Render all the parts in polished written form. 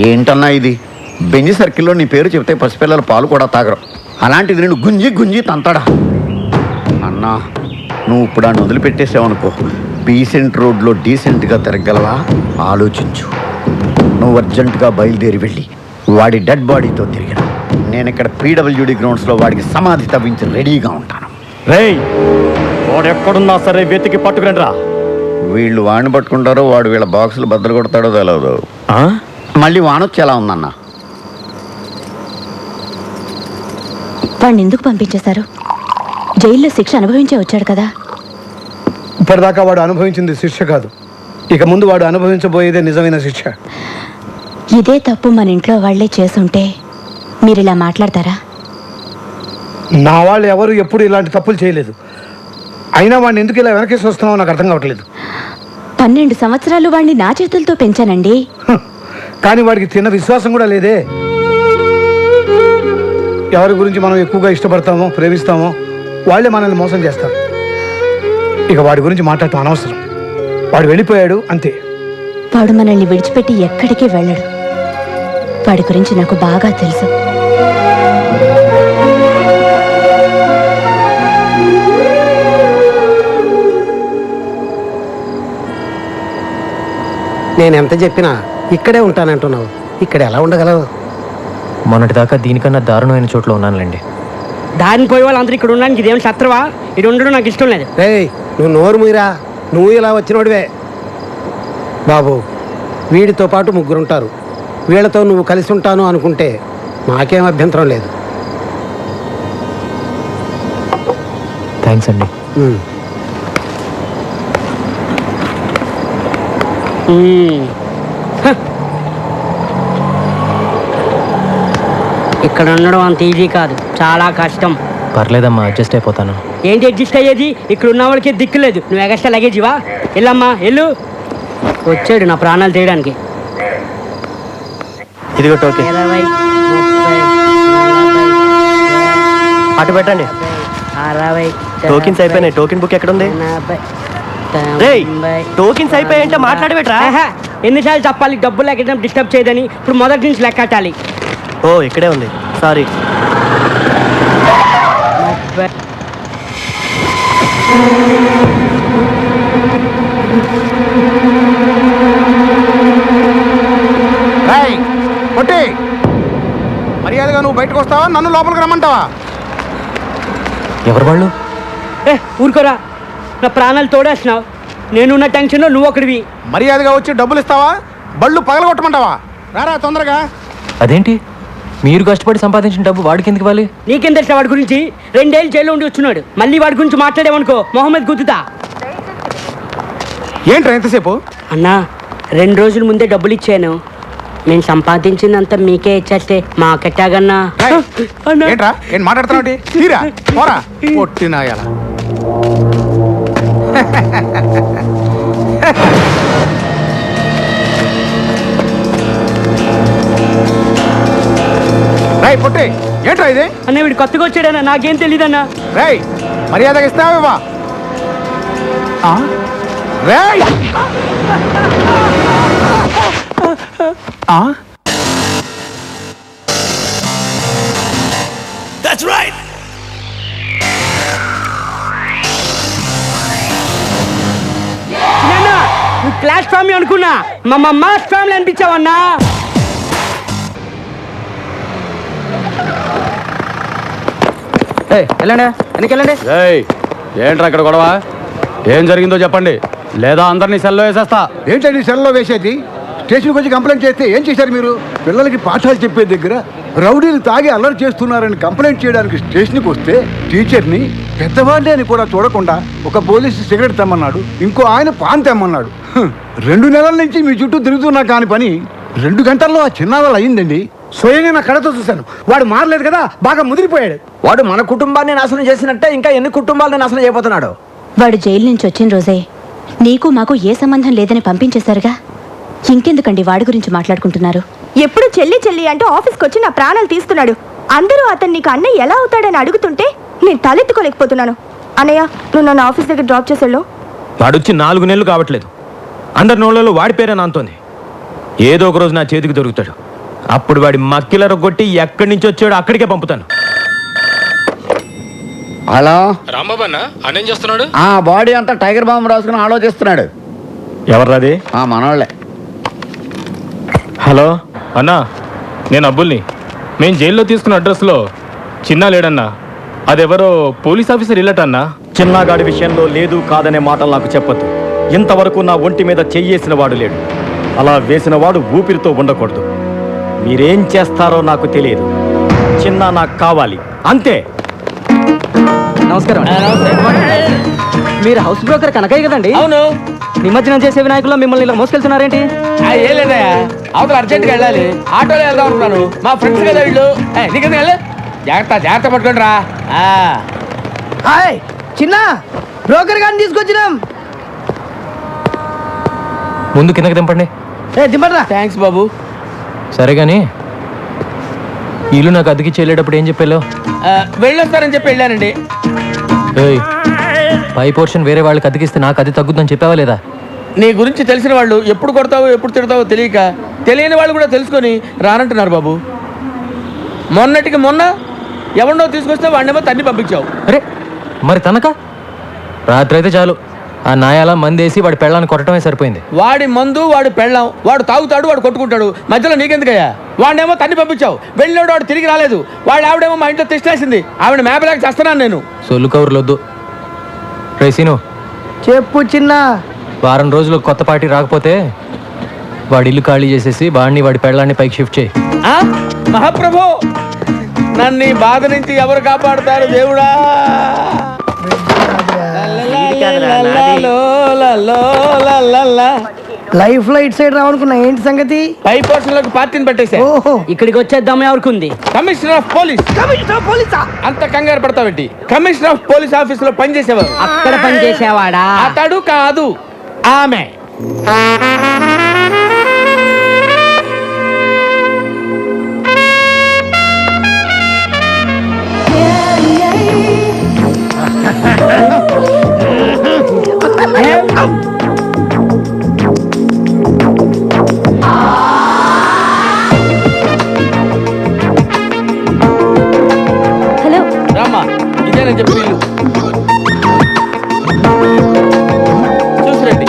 ఏంటన్నా ఇది? బెంజి సర్కిల్లో నీ పేరు చెప్తే పసిపిల్లల పాలు కూడా తాగరు. అలాంటిది నేను గుంజి గుంజి తంతాడా? అన్నా, నువ్వు ఇప్పుడు ఆ వదిలిపెట్టేసావనుకో, డీసెంట్ రోడ్లో డీసెంట్గా తిరగలవా? ఆలోచించు. నువ్వు అర్జెంటుగా బయలుదేరి వెళ్ళి వాడి డెడ్ బాడీతో తిరిగిన నేను ఇక్కడ పీడబ్ల్యూడి గ్రౌండ్స్లో వాడికి సమాధి తవ్వించి రెడీగా ఉంటాను. రేయ్, వాడు ఎక్కడున్నా సరే వెతికి పట్టుకురండి రా. వీళ్ళు వాడిని పట్టుకుంటారో వాడు వీళ్ళ బాక్సులు బద్దలు కొడతాడో తెలియదు. మళ్ళీ వానొచ్చి ఎలా ఉందన్నా? వాడిని ఎందుకు పంపించేశారు? జైల్లో శిక్ష అనుభవించే వచ్చాడు కదా. ఇప్పటిదాకా వాడు అనుభవించింది శిక్ష కాదు, ఇక ముందు వాడు అనుభవించబోయేదే నిజమైన శిక్ష. ఇదే తప్పు మన ఇంట్లో వాళ్లే చేసుంటే మీరు ఇలా మాట్లాడతారా? నా వాళ్ళు ఎవరు ఎప్పుడు ఇలాంటి తప్పులు చేయలేదు. అయినా వాడిని ఎందుకు ఇలా వెనకేసి వస్తున్నావో నాకు అర్థం కావట్లేదు. 12 సంవత్సరాలు వాడిని నా చేతులతో పెంచానండి. కానీ వాడికి చిన్న విశ్వాసం కూడా లేదే. ఎవరి గురించి మనం ఎక్కువగా ఇష్టపడతామో ప్రేమిస్తామో వాళ్ళే మనల్ని మోసం చేస్తారు. ఇక వాడి గురించి మాట్లాడటం అనవసరం. వాడు వెళ్ళిపోయాడు అంతే. వాడు మనల్ని విడిచిపెట్టి ఎక్కడికి వెళ్ళడు. వాడి గురించి నాకు బాగా తెలుసు. నేనెంత చెప్పినా ఇక్కడే ఉంటానంటున్నావు. ఇక్కడ ఎలా ఉండగలవు? మొన్నటిదాకా దీనికన్నా దారుణమైన చోట్ల ఉన్నానులేండి. దారిని పోయే వాళ్ళందరూ ఇక్కడ ఉండడానికి ఇదేం శత్రువా? ఇది ఉండడం నాకు ఇష్టం లేదు. రేయ్, నువ్వు నోరు మూయరా. నువ్వు ఇలా వచ్చినోడివే. బాబు, వీడితో పాటు 3 ఉంటారు. వీళ్ళతో నువ్వు కలిసి ఉంటాను అనుకుంటే నాకేం అభ్యంతరం లేదు. థ్యాంక్స్ అండి. ఇక్కడ ఉండడం అంత ఈజీ కాదు, చాలా కష్టం. పర్లేదమ్మా, అడ్జస్ట్ అయిపోతాను. ఏంటి అడ్జస్ట్ అయ్యేది? ఇక్కడ ఉన్న వాళ్ళకి దిక్కులేదు. నువ్వు ఎగస్ట్రా లగేజివా? వెళ్ళమ్మా వెళ్ళు. వచ్చాడు నా ప్రాణాలు తీయడానికి. ఇదిగో టోకెన్. 20, 30, 40, అటు పెట్టండి. 60. టోకెన్స్ అయిపోయినాయి. టోకెన్ బుక్ ఎక్కడ ఉంది? రేయ్, టోకెన్స్ అయిపోయాయంటే మాట్లాడబెట్రా. ఎన్నిసార్లు చెప్పాలి డబ్బులు లెక్కడం డిస్టర్బ్ చేయదని? ఇప్పుడు మొదటి నుంచి లెక్కటాలి. ఓ, ఇక్కడే ఉంది. సారీ. మర్యాదగా నువ్వు బయటకు వస్తావా, నన్ను లోపలికి రమ్మంటావా? ఎవరు వాళ్ళు? ఊరుకోరా, నా ప్రాణాలు తోడేస్తున్నావు. నేనున్న టెన్షన్లో నువ్వు ఒకడివి. మర్యాదగా వచ్చి డబ్బులు ఇస్తావా, బళ్ళు పగలగొట్టమంటావా? రారా తొందరగా. అదేంటి, మీరు కష్టపడి సంపాదించిన డబ్బు వాడికి ఎందుకు ఇవ్వాలి? నీకేం తెలుసా వాడి గురించి? 2 ఏళ్ళు జైల్లో ఉండి వచ్చున్నాడు. మళ్ళీ వాడి గురించి మాట్లాడేవనుకో మొహమ్మద్ గుద్దుతా. ఏంట్రా ఎంతసేపు? అన్నా, 2 రోజుల ముందే డబ్బులు ఇచ్చాను. నేను సంపాదించిందంతా మీకే ఇచ్చేస్తే మాకెట్టాగన్నా. ఏంట్రా ఏం మాట్లాడుతున్నావు? తీరా పోరా పొట్టినాయాల. రై పొట్టి, ఏంట్రా ఇది? అన్న వీడు కొత్తగా వచ్చాడన్నా, నాకేం తెలీదన్నా. రై మర్యాదగా ఇస్తావా? రేయ్ That's right. నువ్వు క్లాస్ ఫ్యామిలీ అనుకున్నా, మా మాస్ ఫ్యామిలీ అనిపించావన్నా. వెళ్ళండి, వెనకెళ్ళండి. ఏంట్రా ఇక్కడ గొడవ? ఏం జరిగిందో చెప్పండి, లేదా అందరినీ సెల్లో వేసేస్తా. ఏంటండి సెల్లో వేసేది? స్టేషన్కి వచ్చి కంప్లైంట్ చేస్తే ఏం చేశారు మీరు? పిల్లలకి పాఠాలు చెప్పే దగ్గర రౌడీలు తాగి అల్లరి చేస్తున్నారని కంప్లైంట్ చేయడానికి స్టేషన్కి వస్తే టీచర్ని పెద్దవాళ్ళే అని కూడా చూడకుండా ఒక పోలీసు సిగరెట్ తెమ్మన్నాడు, ఇంకో ఆయన పాన్ తెమ్మన్నాడు. 2 నెలల నుంచి మీ చుట్టూ తిరుగుతున్నా కాని పని 2 గంటల్లో ఆ చిన్నావాళ్ళు అయ్యిందండి. స్వయంగా నా కళ్ళతో చూశాను. వాడు మారలేదు కదా, బాగా ముదిరిపోయాడు. వాడు మన కుటుంబాన్ని నాశనం చేసినట్టే ఇంకా ఎన్ని కుటుంబాలను నాశనం చేయబోతున్నాడు. వాడు జైలు నుంచి వచ్చిన రోజే నీకు మాకు ఏ సంబంధం లేదని పంపించేశారుగా. ఇంకెందుకండి వాడి గురించి మాట్లాడుకుంటున్నారు? ఎప్పుడు చెల్లి చెల్లి అంటూ ఆఫీస్కి వచ్చి నా ప్రాణాలు తీస్తున్నాడు. అందరూ అతను నీకు అన్నయ్య ఎలా అవుతాడని అడుగుతుంటే నేను తలెత్తుకోలేకపోతున్నాను. అన్నయ్య, నువ్వు నన్ను ఆఫీస్ దగ్గర డ్రాప్ చేసేలో. వాడొచ్చి 4 నెలలు కావట్లేదు. అందరి నోళ్ళలో వాడి పేరే నాంతోంది. ఏదో ఒక రోజు నా చేతికి దొరుకుతాడు. అప్పుడు వాడి మక్కిలర కొట్టి ఎక్కడి నుంచి వచ్చాడో అక్కడికే పంపుతాను. హలో రాంబాబు అన్న అన్నేం చేస్తున్నాడు? ఆ బాడీ అంతా టైగర్ బాంబు రాసుకుని ఆలోచిస్తున్నాడు. ఎవర్రాది? ఆ మనోళ్ళే. హలో అన్నా నేను అబ్బుల్ని. మేము జైల్లో తీసుకున్న అడ్రస్లో చిన్న లేడన్నా. అదెవరో పోలీస్ ఆఫీసర్ ఇల్లట అన్నా. చిన్నగాడి విషయంలో లేదు కాదనే మాటలు నాకు చెప్పొద్దు. ఇంతవరకు నా ఒంటి మీద చెయ్యేసిన వాడు లేడు. అలా వేసిన వాడు ఊపిరితో ఉండకూడదు. మీరేం చేస్తారో నాకు తెలియదు. చిన్న నాకు కావాలి అంతే. నమస్కారం. మీరు హౌస్ బ్రోకర్ కనకయ్య కదండి? అవును. నిమజ్జనం చేసే వినాయకుల్లో మిమ్మల్ని ఇలా మోసుకెళ్తున్నారేంటి? ఏం లేదయ్యా, అవతల అర్జెంట్గా వెళ్ళాలి. ఆటోలో వెళ్దాం అనుకున్నాను. మా ఫ్రెండ్స్ కదా వీళ్ళు. నీకెందుకు వెళ్ళి జాగ్రత్త జాగ్రత్త పట్టుకోండి రా. హాయ్ చిన్న, బ్రోకర్ గారిని తీసుకొచ్చినాం. ముందు కిందకి దింపండి. దింపరా. థ్యాంక్స్ బాబు. సరే కానీ ఇల్లు నాకు అద్దెకి చెల్లేటప్పుడు ఏం చెప్పాలో? వెళ్ళొస్తారని చెప్పి వెళ్ళానండి. పై పోర్షన్ వేరే వాళ్ళకి అద్దెకిస్తే నాకు అది తగ్గుద్దని చెప్పావా లేదా? నీ గురించి తెలిసిన వాళ్ళు ఎప్పుడు కొడతావో ఎప్పుడు తిడతావో తెలియక తెలియని వాళ్ళు కూడా తెలుసుకొని రానంటున్నారు బాబు. మొన్నటికి మొన్న ఎవరినో తీసుకొస్తే వాడినేమో తన్ని పంపించావు. అరే మరి తనక రాత్రి అయితే చాలు ఆ నాయాల మందేసి వాడి పెళ్ళాన్ని కొట్టడమే సరిపోయింది. వాడి మందు వాడు పెళ్ళాం, వాడు తాగుతాడు, వాడు కొట్టుకుంటాడు. మధ్యలో నీకెందుకయ్యా? వాడినేమో తన్ని పంపించావు. వెళ్ళినోడు వాడు తిరిగి రాలేదు. వాడు ఆవిడేమో మా ఇంట్లో తిష్టేసింది. ఆవిడ మేపలేక చేస్తున్నాను నేను. సొల్లు కౌరులొద్దు. రేసీను చెప్పు చిన్న. వారం రోజులు కొత్త పార్టీ రాకపోతే వాడి ఇల్లు ఖాళీ చేసేసి వాడిని వాడి పెళ్ళాన్ని పైకి షిఫ్ట్ చేయి. మహాప్రభు, నన్ను ఈ బాధ నుంచి ఎవరు కాపాడుతారు దేవుడా? లైఫ్ లో ఇటు సైడ్ రావనుకున్నా. ఏంటి సంగతి? పై పోర్షన్ లోకి పార్టీని పెట్టేసా. ఓహో, ఇక్కడికి వచ్చేద్దాం ఎవరికి? Commissioner of police. పోలీసా? అంత కంగారు పడతావేంటి? కమిషనర్ ఆఫ్ పోలీస్ ఆఫీస్ లో పనిచేసేవారు. అక్కడ పని చేసేవాడా? అతడు కాదు, ఆమె. హలో రామ్మా, ఇదేనని చెప్పి వీళ్ళు చూసిరండి.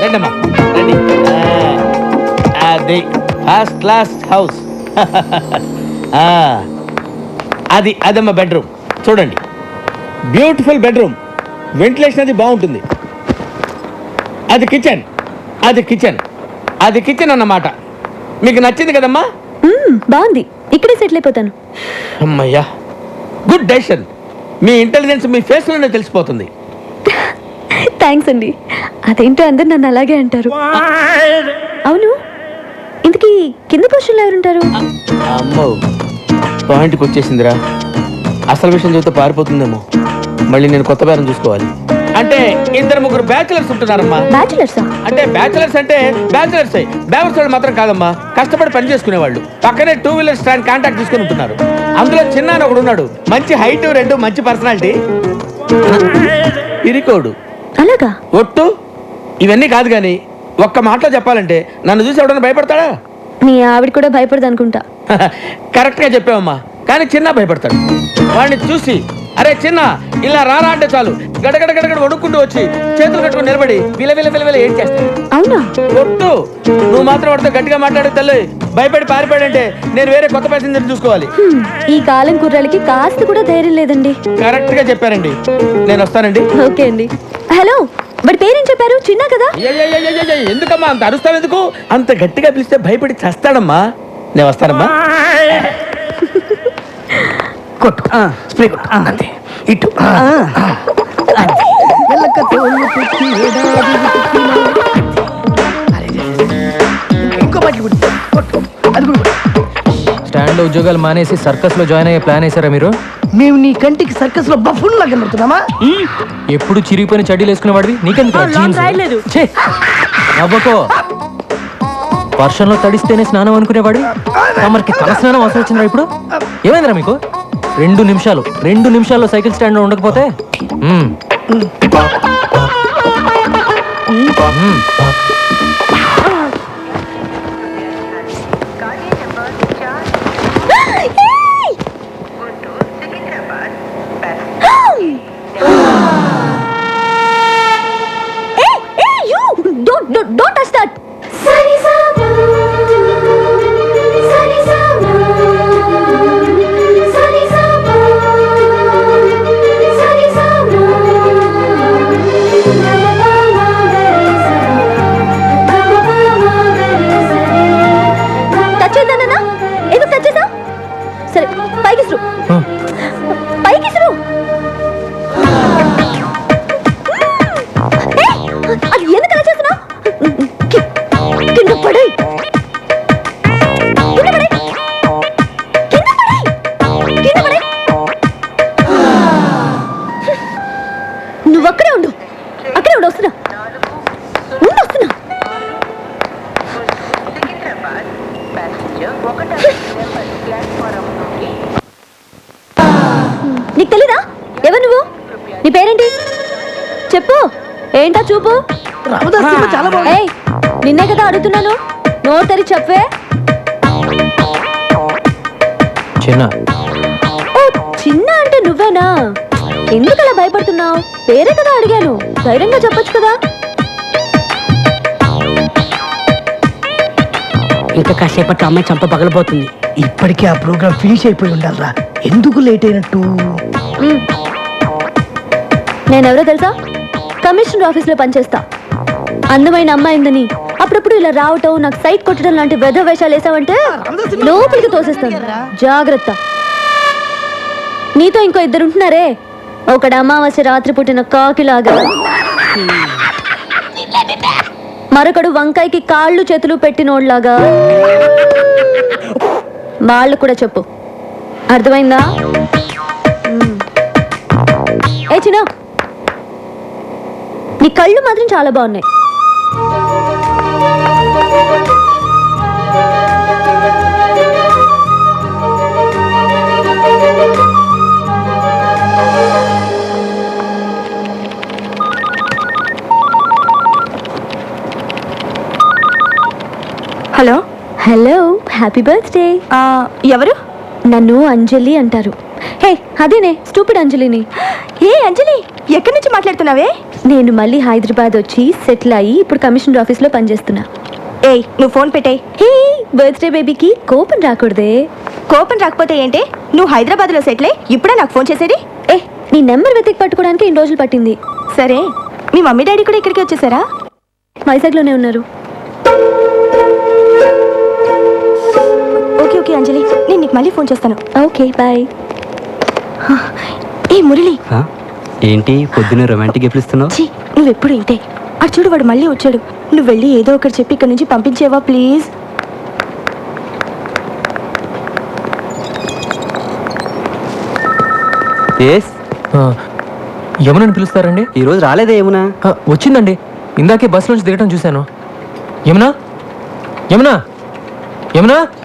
రండమ్మా రండి. అది ఫస్ట్ క్లాస్ హౌస్. అదమ్మా బెడ్రూమ్. చూడండి, బ్యూటిఫుల్ బెడ్రూమ్. వెంటిలేషన్ అది బాగుంటుంది. అది కిచెన్, అది కిచెన్, అది కిచెన్ అన్నమాట. మీకు నచ్చింది కదమ్మా? బాగుంది. ఇక్కడే సెటిల్ అయిపోతాను. అమ్మయ్యా, గుడ్ డెసిషన్. మీ ఇంటెలిజెన్స్ మీ ఫేస్లోనే తెలిసిపోతుంది. థ్యాంక్స్ అండి. అదేంటో అందరు నన్ను అలాగే అంటారు. అవును, ఇంతకీ కింద పోస్టులు ఎవరుంటారు? అమ్మో, పాయింట్కి వచ్చేసిందిరా. అసలు విషయం చెబితే పారిపోతుందేమో. మళ్ళీ నేను కొత్త బేరం చూసుకోవాలి. అంటే ఇద్దరు ముగ్గురు బ్యాచులర్స్ ఉంటున్నారమ్మా. బ్యాచులర్సా? అంటే బ్యాచులర్స్ బ్యాచులర్స్ వాళ్ళు మాత్రం కాదమ్మా, కష్టపడి పని చేసుకునే వాళ్ళు. పక్కనే 2 వీలర్ స్టాండ్ కాంటాక్ట్ తీసుకుని ఉంటున్నారు. అందులో చిన్న అని ఒకడు ఉన్నాడు. మంచి హైట్, 2 మంచి పర్సనాలిటీ, ఇరికోడు. అలాగా? ఒట్టు. ఇవన్నీ కాదు కానీ ఒక్క మాటలో చెప్పాలంటే నన్ను చూసి ఎవడన్నా భయపడతాడా? మీ ఆవిడ కూడా భయపడదు అనుకుంటా. కరెక్ట్ గా చెప్పావమ్మా. కానీ చిన్న భయపడతాడు. వాడిని చూసి అరే చిన్న ఇలా రారా అంటే చాలు గడగడ గడగడ వణుక్కుంటూ వచ్చి చేతులు కట్టుకుని నిలబడి విల ఏం చేస్తాడు. అవునా? ఒట్టు. నువ్వు మాత్రం వాడితో గట్టిగా మాట్లాడే తల్లి. భయపడి పారిపోయాడంటే నేను వేరే కొత్త ప్యాసింజర్ చూసుకోవాలి. ఈ కాలం కుర్రాళ్ళకి కాస్త కూడా ధైర్యం లేదండి. కరెక్ట్ గా చెప్పారండి. నేను వస్తానండి. ఓకే అండి. హలో, వాడి పేరేం చెప్పారు? చిన్న కదా? ఎందుకమ్మా అంత అరుస్తావు? ఎందుకు అంత గట్టిగా పిలిస్తే భయపడి చస్తాడమ్మా. నేను వస్తానమ్మా. కొట్టు, స్ప్రే కొట్టు. అంతే. ఇటు ఇంకో బట్టి కొట్టు. అది కూడా స్టాండ్ లో ఉద్యోగాలు మానేసి సర్కస్ లో జాయిన్ అయ్యే ప్లాన్ వేసారా మీరు? మేము నీ కంటికి సర్కస్ లో బఫూన్ లాగా కనబడుతున్నామా? ఎప్పుడు చిరిగిపోయిన చడ్డీలు వేసుకునే వాడివి నీకెందుకు? రాయలేదు. నవ్వకో. వర్షంలో తడిస్తేనే స్నానం అనుకునేవాడు తమరికి తల స్నానం అవసరం వచ్చిందా ఇప్పుడు? ఏమైందిరా మీకు? 2 నిమిషాల్లో సైకిల్ స్టాండ్ ఉండకపోతే Don't touch that. టచ్ చేద్దానా? ఎందుకు టచ్ చేసావు? సరే పైకి ఇసురు. పైకి ఇసురు. అది ఎందుకు అలా చేస్తున్నావు? కింద పడి నువ్వు అక్కడే ఉండు వస్తున్నా వస్తున్నా. నీకు తెలీదా? ఎవరు నువ్వు? నీ పేరేంటి చెప్పు. ఏంటా చూపు? ఏయ్, నిన్నే కదా అడుగుతున్నాను, నోరు తెరి చెప్పే. చిన్న ఓ చిన్న అంటే నువ్వేనా? ఎందుకు అలా భయపడుతున్నావు? పేరే కదా అడిగాను, ధైర్యంగా చెప్పొచ్చు కదా. ఇంకా కాసేపట్లో అమ్మాయి చంప పగలబోతుంది. ఇప్పటికే ఆ ప్రోగ్రామ్ ఫినిష్ అయిపోయి ఉండాలరా, ఎందుకు లేట్ అయినట్టు? నేనెవరో తెలుసా? కమిషనర్ ఆఫీస్లో పనిచేస్తా. అందమైన అమ్మాయిందని అప్పుడప్పుడు ఇలా రావటం, నాకు సైట్ కొట్టడం లాంటి వెధ వేషాలు వేసావంటే లోపలికి తోసేస్తాను, జాగ్రత్త. నీతో ఇంకో 2 ఉంటున్నారే, ఒకడు అమావాస్య రాత్రి పుట్టిన కాకిలాగా, మరొకడు వంకాయకి కాళ్ళు చేతులు పెట్టినోడ్లాగా. వాళ్ళు కూడా చెప్పు, అర్థమైందా? ఏ చిన్న, నీ కళ్ళు మాత్రం చాలా బాగున్నాయి. Hello hello, happy birthday. ఎవరు? నన్ను అంజలి అంటారు. హే, అదేనే స్టూపిడ్ అంజలిని. ఏ అంజలి, ఎక్కడి నుంచి మాట్లాడుతున్నావే? నేను మళ్ళీ హైదరాబాద్ వచ్చి సెటిల్ అయ్యి ఇప్పుడు కమిషనర్ ఆఫీస్లో పనిచేస్తున్నా. ఏయ్, నువ్వు ఫోన్ పెట్టేయ్. హే, బర్త్డే బేబీకి కోపం రాకూడదే. కోపం రాకపోతే ఏంటే? నువ్వు హైదరాబాద్లో సెటిల్ అయ్యి ఇప్పుడే నాకు ఫోన్ చేసేది? ఏ, నీ నెంబర్ వెతికి పట్టుకోవడానికి 2 రోజులు పట్టింది. సరే, మీ మమ్మీ డాడీ కూడా ఇక్కడికి వచ్చేసారా? వైజాగ్లోనే ఉన్నారు. ఓకే ఓకే అంజలి, నేను నీకు మళ్ళీ ఫోన్ చేస్తాను. Okay bye. ఏ మురళి, ఏంటి పొద్దున్న రొమాంటిక్ గిఫ్ట్లు ఇస్తున్నావు? ఛీ, నువ్వెప్పుడు ఇంతే. అటు చూడు, వాడు మళ్ళీ వచ్చాడు. నువ్వు వెళ్ళి ఏదో ఒకటి చెప్పి ఇక్కడ నుంచి పంపించేవా ప్లీజ్? యమునని పిలుస్తారండి? ఈరోజు రాలేదే ఏమునా? వచ్చిందండి, ఇందాకే బస్ నుంచి దిగటం చూశాను. యమునా యమునా యమునా